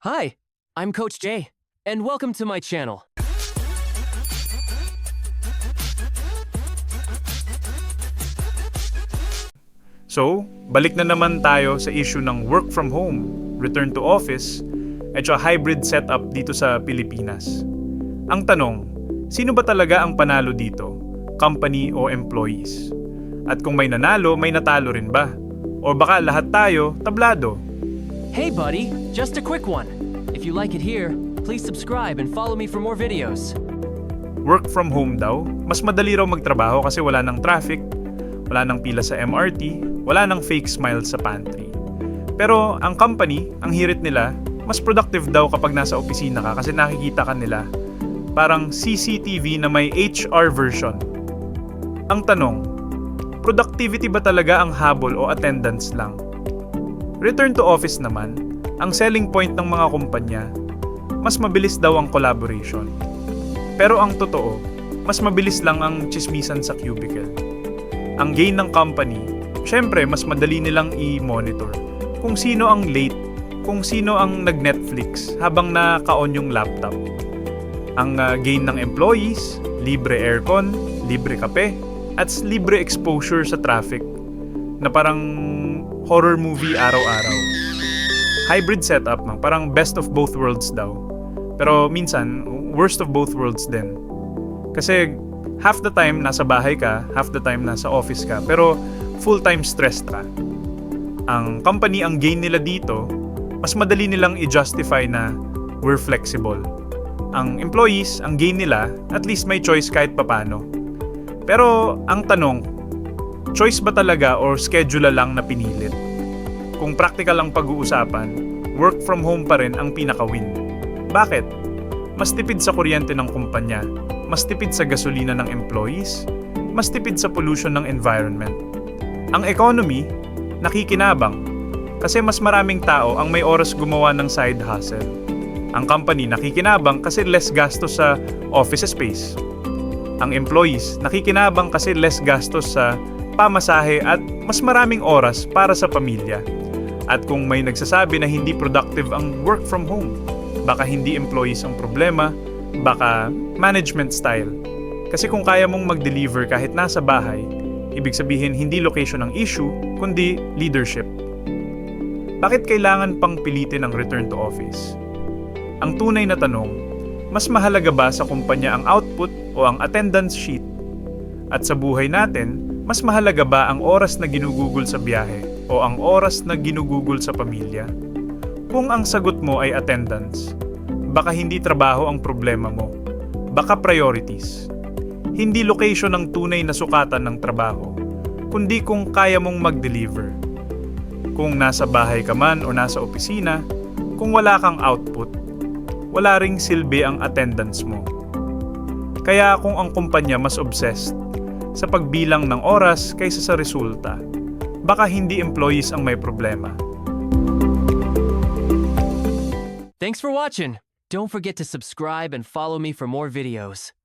Hi, I'm Coach Jay, and welcome to my channel. So, balik na naman tayo sa issue ng work from home, return to office, at saka hybrid setup dito sa Pilipinas. Ang tanong, sino ba talaga ang panalo dito? Company o employees? At kung may nanalo, may natalo rin ba? O baka lahat tayo tablado? Hey buddy, just a quick one. If you like it here, please subscribe and follow me for more videos. Work from home daw, mas madali raw magtrabaho kasi wala ng traffic, wala ng pila sa MRT, wala ng fake smile sa pantry. Pero ang company, ang hirit nila, mas productive daw kapag nasa opisina ka kasi nakikita ka nila. Parang CCTV na may HR version. Ang tanong, productivity ba talaga ang habol o attendance lang? Return to office naman, ang selling point ng mga kumpanya, mas mabilis daw ang collaboration. Pero ang totoo, mas mabilis lang ang chismisan sa cubicle. Ang gain ng company, syempre mas madali nilang i-monitor kung sino ang late, kung sino ang nag-Netflix habang naka-on yung laptop. Ang gain ng employees, libre aircon, libre kape, at libre exposure sa traffic na parang horror movie araw-araw. Hybrid setup, parang best of both worlds daw. Pero minsan, worst of both worlds din. Kasi half the time nasa bahay ka, half the time nasa office ka, pero full-time stressed ka. Ang company, ang gain nila dito, mas madali nilang i-justify na we're flexible. Ang employees, ang gain nila, at least may choice kahit papano. Pero ang tanong, choice ba talaga or schedule lang na pinilit? Kung practical ang pag-uusapan, work from home pa rin ang pinaka-win. Bakit? Mas tipid sa kuryente ng kumpanya, mas tipid sa gasolina ng employees, mas tipid sa pollution ng environment. Ang economy, nakikinabang kasi mas maraming tao ang may oras gumawa ng side hustle. Ang company nakikinabang kasi less gastos sa office space. Ang employees nakikinabang kasi less gastos sa pamasahe at mas maraming oras para sa pamilya. At kung may nagsasabi na hindi productive ang work from home, baka hindi employees ang problema, baka management style. Kasi kung kaya mong mag-deliver kahit nasa bahay, ibig sabihin hindi location ang issue, kundi leadership. Bakit kailangan pang pilitin ang return to office? Ang tunay na tanong, mas mahalaga ba sa kumpanya ang output o ang attendance sheet? At sa buhay natin, mas mahalaga ba ang oras na ginugugol sa biyahe o ang oras na ginugugol sa pamilya? Kung ang sagot mo ay attendance, baka hindi trabaho ang problema mo, baka priorities. Hindi location ang tunay na sukatan ng trabaho, kundi kung kaya mong mag-deliver. Kung nasa bahay ka man o nasa opisina, kung wala kang output, wala ring silbi ang attendance mo. Kaya kung ang kumpanya mas obsessed sa pagbilang ng oras kaysa sa resulta, baka hindi employees ang may problema. Thanks for watching. Don't forget to subscribe and follow me for more videos.